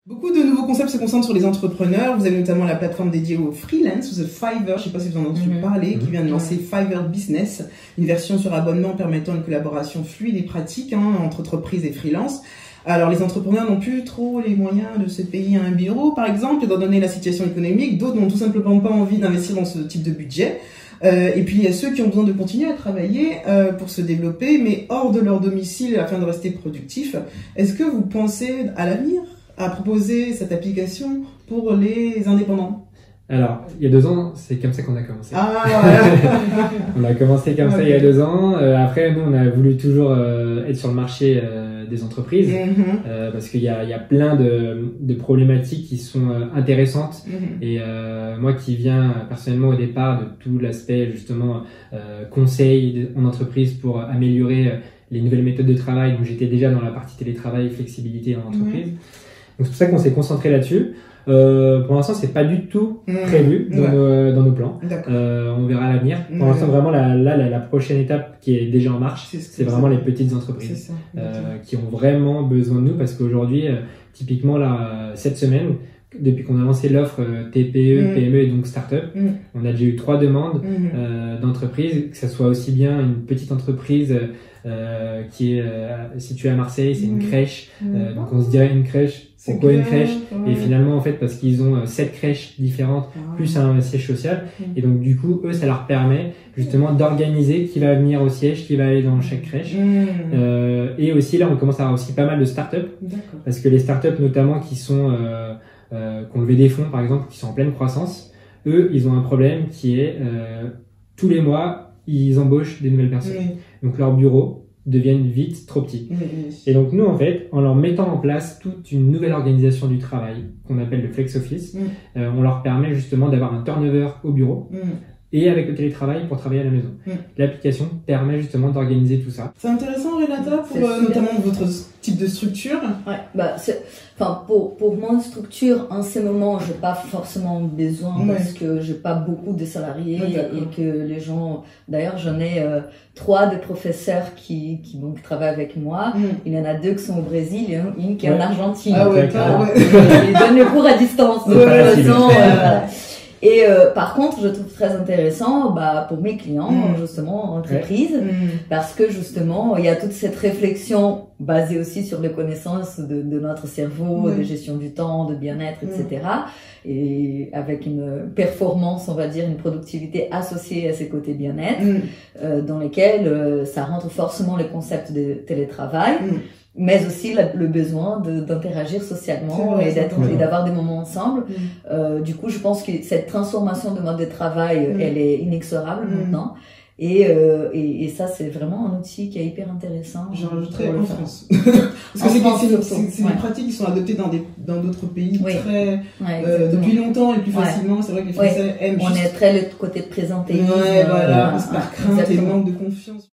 Beaucoup de nouveaux concepts se concentrent sur les entrepreneurs. Vous avez notamment la plateforme dédiée aux freelance, The Fiverr, je ne sais pas si vous en avez entendu parler, qui vient de lancer Fiverr Business, une version sur abonnement permettant une collaboration fluide et pratique entre entreprises et freelance. Alors les entrepreneurs n'ont plus trop les moyens de se payer un bureau, par exemple, étant donné la situation économique. D'autres n'ont tout simplement pas envie d'investir dans ce type de budget. Et puis il y a ceux qui ont besoin de continuer à travailler pour se développer, mais hors de leur domicile afin de rester productifs. Est-ce que vous pensez à l'avenir à proposer cette application pour les indépendants? Alors, il y a 2 ans, c'est comme ça qu'on a commencé. Ah, voilà. On a commencé comme ça il y a 2 ans. Après, nous, on a voulu toujours être sur le marché des entreprises parce qu'il y a plein de problématiques qui sont intéressantes. Et moi qui viens personnellement au départ de tout l'aspect justement conseil en entreprise pour améliorer les nouvelles méthodes de travail, donc j'étais déjà dans la partie télétravail et flexibilité en entreprise. Donc c'est pour ça qu'on s'est concentré là-dessus. Pour l'instant, c'est pas du tout prévu dans nos plans. On verra à l'avenir. Pour l'instant, vraiment, la prochaine étape qui est déjà en marche, c'est vraiment les petites entreprises qui ont vraiment besoin de nous parce qu'aujourd'hui, typiquement, là, cette semaine, depuis qu'on a lancé l'offre TPE, PME et donc start-up, on a déjà eu 3 demandes d'entreprises, que ce soit aussi bien une petite entreprise qui est située à Marseille, c'est une crèche, donc on se dirait une crèche. Pourquoi une crèche? Et finalement, en fait, parce qu'ils ont 7 crèches différentes, plus un siège social. Et donc, du coup, eux, ça leur permet justement d'organiser qui va venir au siège, qui va aller dans chaque crèche. Et aussi, là, on commence à avoir aussi pas mal de startups. Parce que les startups, notamment, qui sont, qui ont levé des fonds, par exemple, qui sont en pleine croissance, eux, ils ont un problème qui est, tous les mois, ils embauchent des nouvelles personnes. Donc, leur bureau deviennent vite trop petits. Et donc nous, en fait, en leur mettant en place toute une nouvelle organisation du travail qu'on appelle le flex office, on leur permet justement d'avoir un turnover au bureau et avec le télétravail pour travailler à la maison. L'application permet justement d'organiser tout ça. C'est intéressant, Renata, pour notamment votre type de structure. Ouais, bah, pour mon structure, en ce moment, j'ai pas forcément besoin parce que j'ai pas beaucoup de salariés et que les gens, d'ailleurs, j'en ai 3 de professeurs qui donc travaillent avec moi. Il y en a 2 qui sont au Brésil et une qui est en Argentine. Ah ouais, Ils donnent le cours à distance. De toute façon, et par contre, je trouve très intéressant pour mes clients, justement, entreprises, parce que justement, il y a toute cette réflexion basée aussi sur les connaissances de notre cerveau, de gestion du temps, de bien-être, etc. Et avec une performance, on va dire, une productivité associée à ces côtés bien-être, dans lesquels ça rentre forcément les concepts de télétravail. Mais aussi le besoin d'interagir socialement et d'avoir des moments ensemble. Du coup, je pense que cette transformation de mode de travail, elle est inexorable maintenant. Et ça, c'est vraiment un outil qui est hyper intéressant. J'en rajouterais en France. Parce que c'est des pratiques qui sont adoptées dans d'autres pays depuis longtemps et plus facilement. C'est vrai que les Français aiment On est très le côté de présenter. Voilà, par crainte et manque de confiance.